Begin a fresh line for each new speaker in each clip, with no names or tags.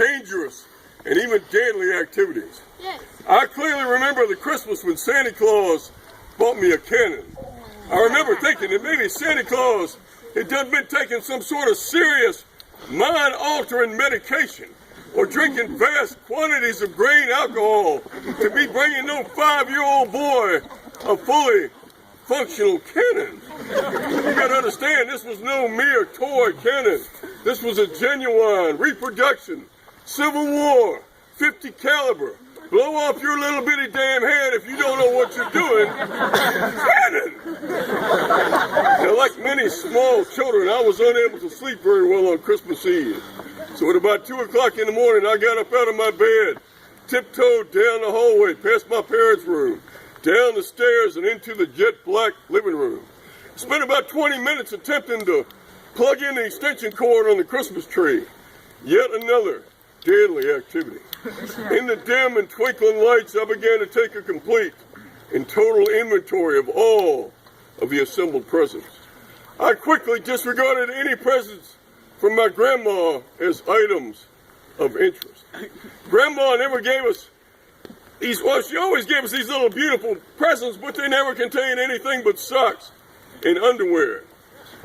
dangerous, and even deadly activities.
Yes.
I clearly remember the Christmas when Santa Claus bought me a cannon. I remember thinking that maybe Santa Claus had done been taking some sort of serious mind-altering medication or drinking vast quantities of grain alcohol to be bringing no 5-year-old boy a fully functional cannon. You gotta understand, this was no mere toy cannon. This was a genuine reproduction, Civil War, 50 caliber, blow off your little bitty damn head if you don't know what you're doing, cannon! Now, like many small children, I was unable to sleep very well on Christmas Eve. So at about 2 o'clock in the morning, I got up out of my bed, tiptoed down the hallway, past my parents' room, down the stairs and into the jet black living room. Spent about 20 minutes attempting to plug in the extension cord on the Christmas tree. Yet another deadly activity. In the dim and twinkling lights, I began to take a complete and total inventory of all of the assembled presents. I quickly disregarded any presents from my grandma as items of interest. Grandma never gave us she always gave us these little beautiful presents, but they never contained anything but socks and underwear.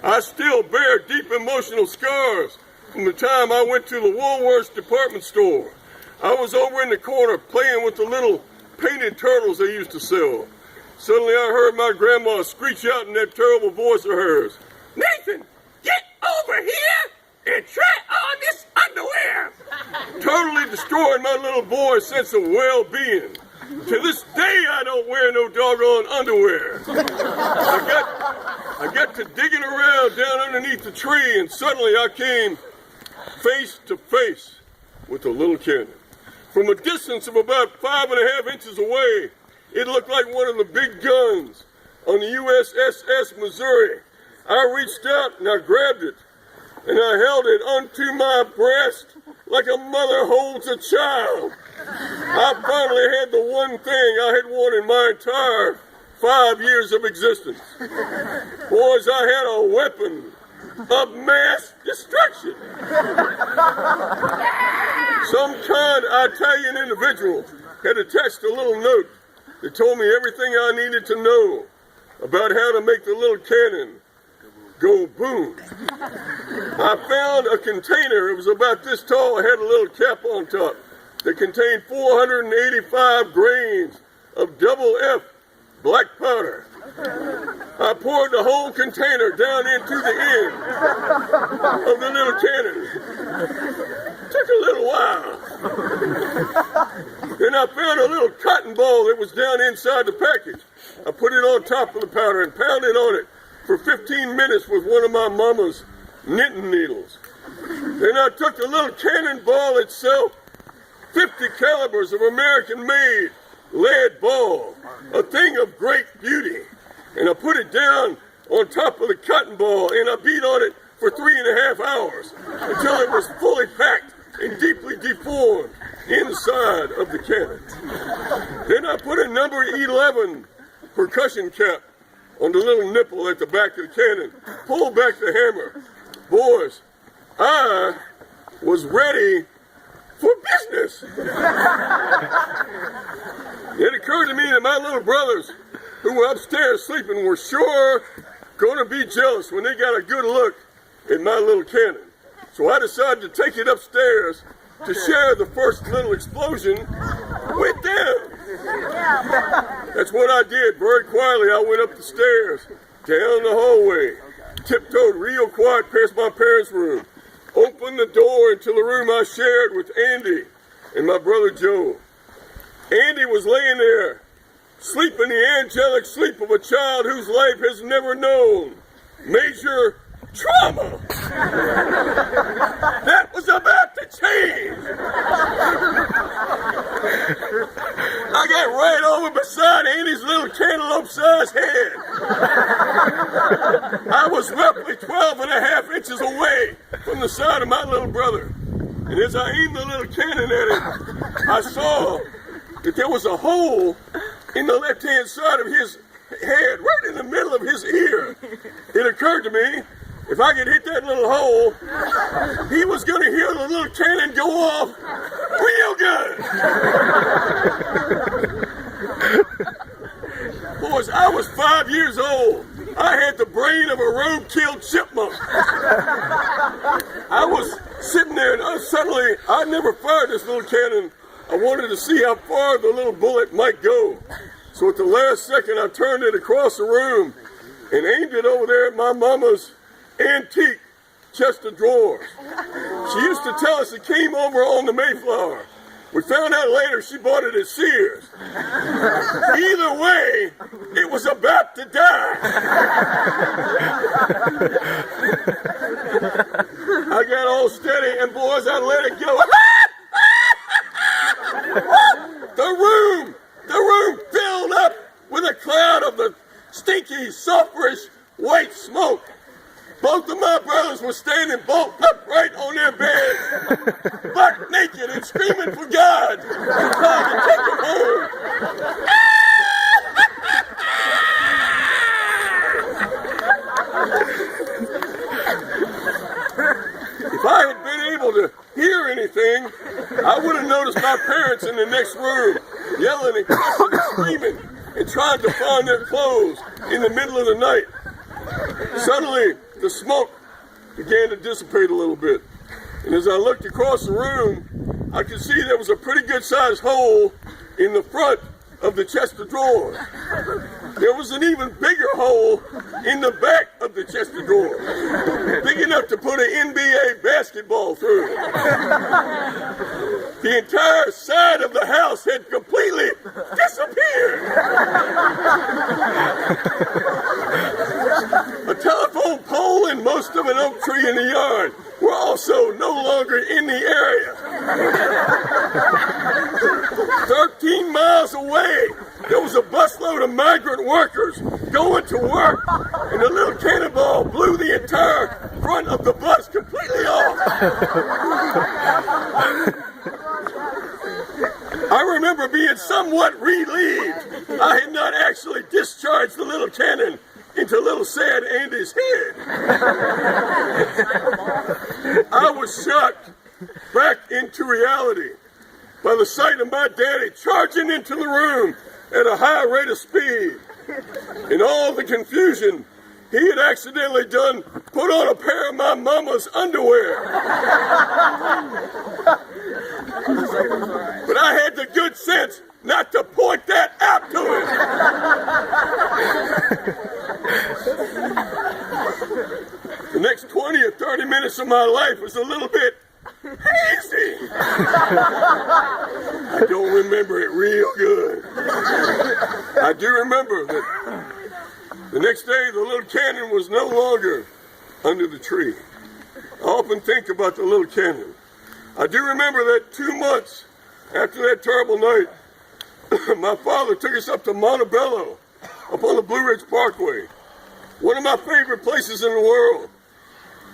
I still bear deep emotional scars from the time I went to the Woolworths department store. I was over in the corner playing with the little painted turtles they used to sell. Suddenly I heard my grandma screech out in that terrible voice of hers, "Nathan, get over here and try on this underwear!" Totally destroying my little boy's sense of well-being. To this day, I don't wear no doggone underwear. I got to digging around down underneath the tree, and suddenly I came face to face with a little cannon. From a distance of about 5.5 inches away, it looked like one of the big guns on the USS Missouri. I reached out and I grabbed it, and I held it unto my breast like a mother holds a child. I finally had the one thing I had wanted my entire 5 years of existence. Boys, I had a weapon of mass destruction. Some kind Italian individual had attached a little note that told me everything I needed to know about how to make the little cannon go boom. I found a container. It was about this tall. It had a little cap on top that contained 485 grains of double F black powder. I poured the whole container down into the end of the little cannon. Took a little while. Then I found a little cotton ball that was down inside the package. I put it on top of the powder and pounded on it for 15 minutes with one of my mama's knitting needles. Then I took the little cannonball itself, 50 calibers of American-made lead ball, a thing of great beauty, and I put it down on top of the cotton ball, and I beat on it for 3.5 hours until it was fully packed and deeply deformed inside of the cannon. Then I put a number 11 percussion cap on the little nipple at the back of the cannon, pulled back the hammer. Boys, I was ready for business. It occurred to me that my little brothers, who were upstairs sleeping, were sure going to be jealous when they got a good look at my little cannon. So I decided to take it upstairs to share the first little explosion with them. That's what I did. Very quietly, I went up the stairs, down the hallway, tiptoed real quiet past my parents' room, opened the door into the room I shared with Andy and my brother Joe. Andy was laying there, sleeping the angelic sleep of a child whose life has never known major trauma. That was about to change. I got right over beside Andy's little cantaloupe-sized head. I was roughly 12.5 inches away from the side of my little brother. And as I aimed the little cannon at him, I saw that there was a hole in the left-hand side of his head, right in the middle of his ear. It occurred to me if I could hit that little hole, he was going to hear the little cannon go off real good. Boys, I was 5 years old. I had the brain of a road-killed chipmunk. I was sitting there and suddenly, I never fired this little cannon. I wanted to see how far the little bullet might go. So at the last second, I turned it across the room and aimed it over there at my mama's antique chest of drawers. She used to tell us it came over on the Mayflower. We found out later she bought it at Sears. Either way, it was about to die. I got all steady, and boys, I let it go. The room filled up with a cloud of the stinky, sulfurous, white smoke. Both of my brothers were standing bolt upright on their bed, buck naked and screaming for God and trying to take them home. If I had been able to hear anything, I would have noticed my parents in the next room yelling and cussing and screaming and trying to find their clothes in the middle of the night. Suddenly, the smoke began to dissipate a little bit. And as I looked across the room, I could see there was a pretty good sized hole in the front of the chest of drawers. There was an even bigger hole in the back of the chest of drawers, big enough to put an NBA basketball through. The entire side of the house had completely disappeared. A telephone pole and most of an oak tree in the yard were also no longer in the area. 13 miles away, there was a busload of migrant workers going to work, and the little cannonball blew the entire front of the bus completely off. I remember being somewhat relieved I had not actually discharged the little cannon into little sad Andy's head. I was shocked back into reality by the sight of my daddy charging into the room at a high rate of speed. In all the confusion, he had accidentally put on a pair of my mama's underwear. But I had the good sense not to point that out to him. The next 20 or 30 minutes of my life was a little bit hazy. I don't remember it real good. I do remember that the next day the little cannon was no longer under the tree. I often think about the little cannon. I do remember that 2 months after that terrible night, my father took us up to Montebello, up on the Blue Ridge Parkway, one of my favorite places in the world.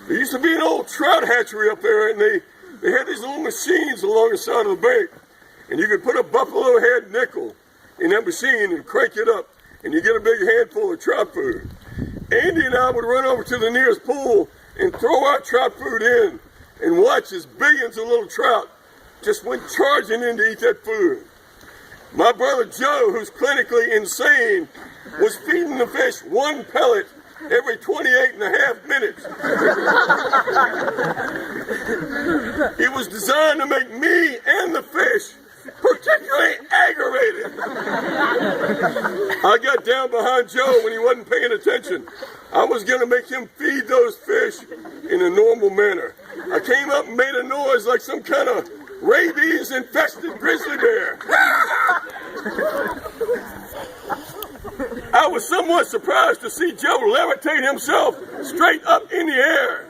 There used to be an old trout hatchery up there, and they had these little machines along the side of the bank, and you could put a buffalo head nickel in that machine and crank it up, and you get a big handful of trout food. Andy and I would run over to the nearest pool and throw our trout food in and watch as billions of little trout just went charging in to eat that food. My brother Joe, who's clinically insane, was feeding the fish one pellet every 28 and a half minutes. It was designed to make me and the fish particularly aggravated. I got down behind Joe when he wasn't paying attention. I was going to make him feed those fish in a normal manner. I came up and made a noise like some kind of rabies-infested grizzly bear. I was somewhat surprised to see Joe levitate himself straight up in the air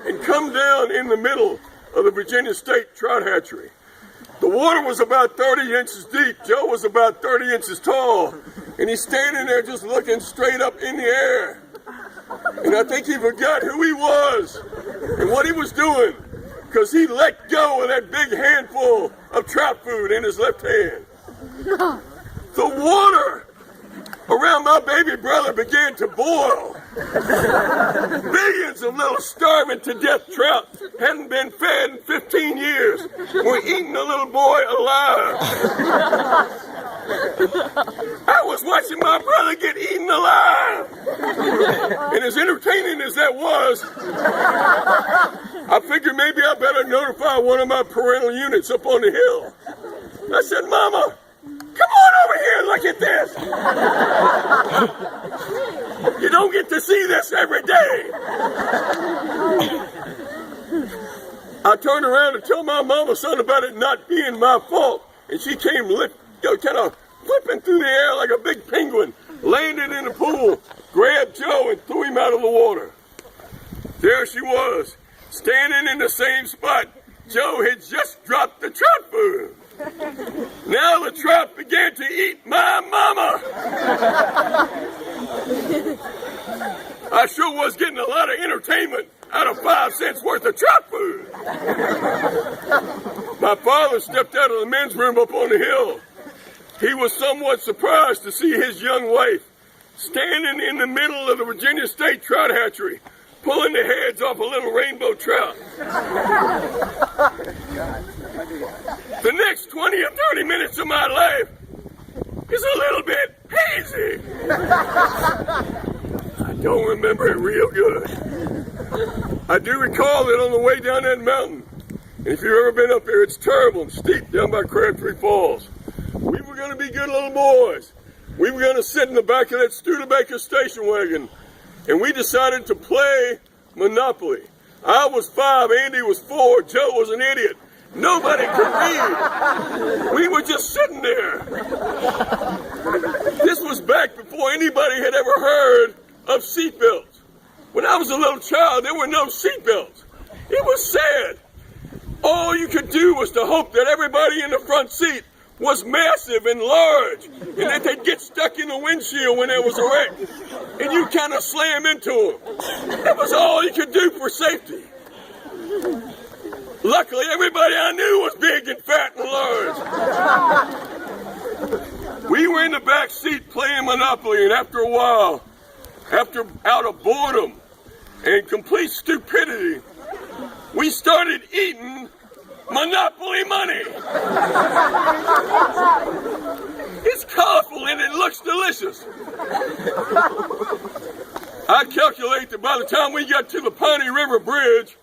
and come down in the middle of the Virginia State Trout Hatchery. The water was about 30 inches deep. Joe was about 30 inches tall, and he's standing there just looking straight up in the air. And I think he forgot who he was and what he was doing, because he let go of that big handful of trout food in his left hand. The water around my baby brother began to boil. Billions of little starving to death trout hadn't been fed in 15 years were eating a little boy alive. I was watching my brother get eaten alive. And as entertaining as that was, I figured maybe I better notify one of my parental units up on the hill. I said, Mama, come on over here and look at this. You don't get to see this every day. I turned around and told my mama something about it not being my fault. And she came kind of flipping through the air like a big penguin, landed in the pool, grabbed Joe and threw him out of the water. There she was, standing in the same spot Joe had just dropped the trout food. Now the trout began to eat my mama. I sure was getting a lot of entertainment out of 5 cents worth of trout food. My father stepped out of the men's room up on the hill. He was somewhat surprised to see his young wife standing in the middle of the Virginia State trout hatchery, pulling the heads off a little rainbow trout. The next 20 or 30 minutes of my life is a little bit hazy. I don't remember it real good. I do recall that on the way down that mountain, and if you've ever been up there, it's terrible and steep down by Crabtree Falls. We were going to be good little boys. We were going to sit in the back of that Studebaker station wagon, and we decided to play Monopoly. I was 5, Andy was 4, Joe was an idiot. Nobody could read. We were just sitting there. This was back before anybody had ever heard of seatbelts. When I was a little child, there were no seatbelts. It was sad. All you could do was to hope that everybody in the front seat was massive and large, and that they'd get stuck in the windshield when there was a wreck, and you kind of slam into them. That was all you could do for safety. Luckily, everybody I knew was big and fat and large. We were in the back seat playing Monopoly, and after a while, out of boredom and complete stupidity, we started eating Monopoly money. It's colorful and it looks delicious. I calculate that by the time we got to the Pawnee River Bridge,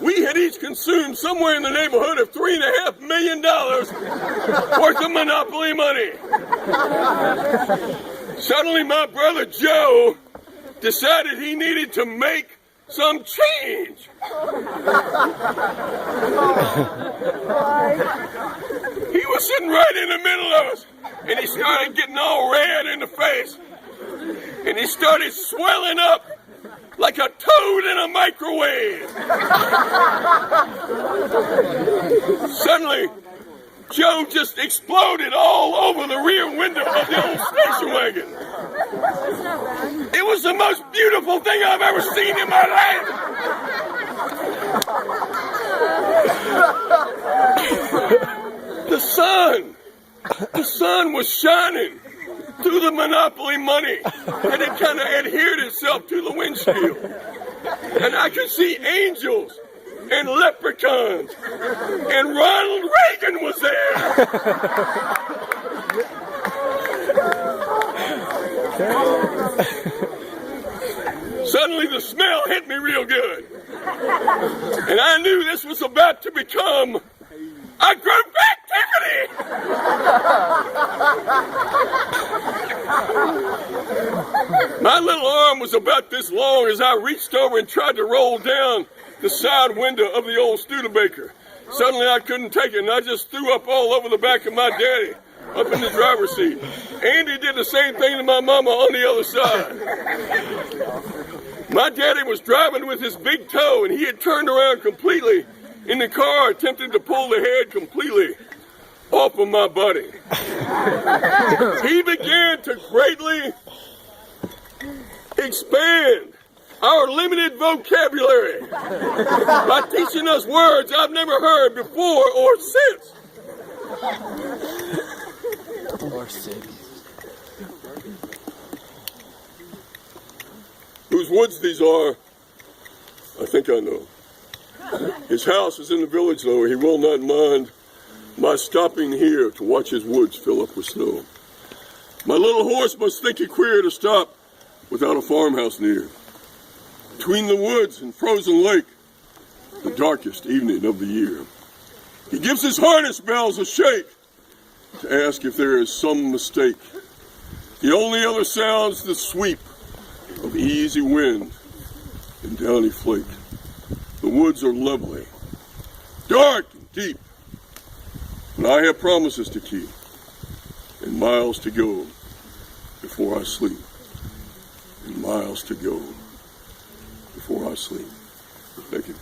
we had each consumed somewhere in the neighborhood of $3.5 million worth of Monopoly money. Suddenly my brother Joe decided he needed to make some change. He was sitting right in the middle of us, and he started getting all red in the face, and he started swelling up like a toad in a microwave. Suddenly, Joe just exploded all over the rear window of the old station wagon. It was the most beautiful thing I've ever seen in my life. The sun was shining through the Monopoly money, and it kind of adhered itself to the windshield. And I could see angels and leprechauns, and Ronald Reagan was there. Suddenly the smell hit me real good, and I knew this was about to become a group activity. My little arm was about this long as I reached over and tried to roll down the side window of the old Studebaker. Suddenly I couldn't take it, and I just threw up all over the back of my daddy, up in the driver's seat. Andy did the same thing to my mama on the other side. My daddy was driving with his big toe, and he had turned around completely in the car, attempting to pull the head completely off of my buddy. He began to greatly expand our limited vocabulary by teaching us words I've never heard before or since. Whose woods these are, I think I know. His house is in the village, though. He will not mind my stopping here to watch his woods fill up with snow. My little horse must think it queer to stop without a farmhouse near. Between the woods and frozen lake, the darkest evening of the year. He gives his harness bells a shake to ask if there is some mistake. The only other sound's the sweep of easy wind and downy flake. The woods are lovely, dark and deep, and I have promises to keep and miles to go before I sleep. And miles to go before I sleep. Thank you.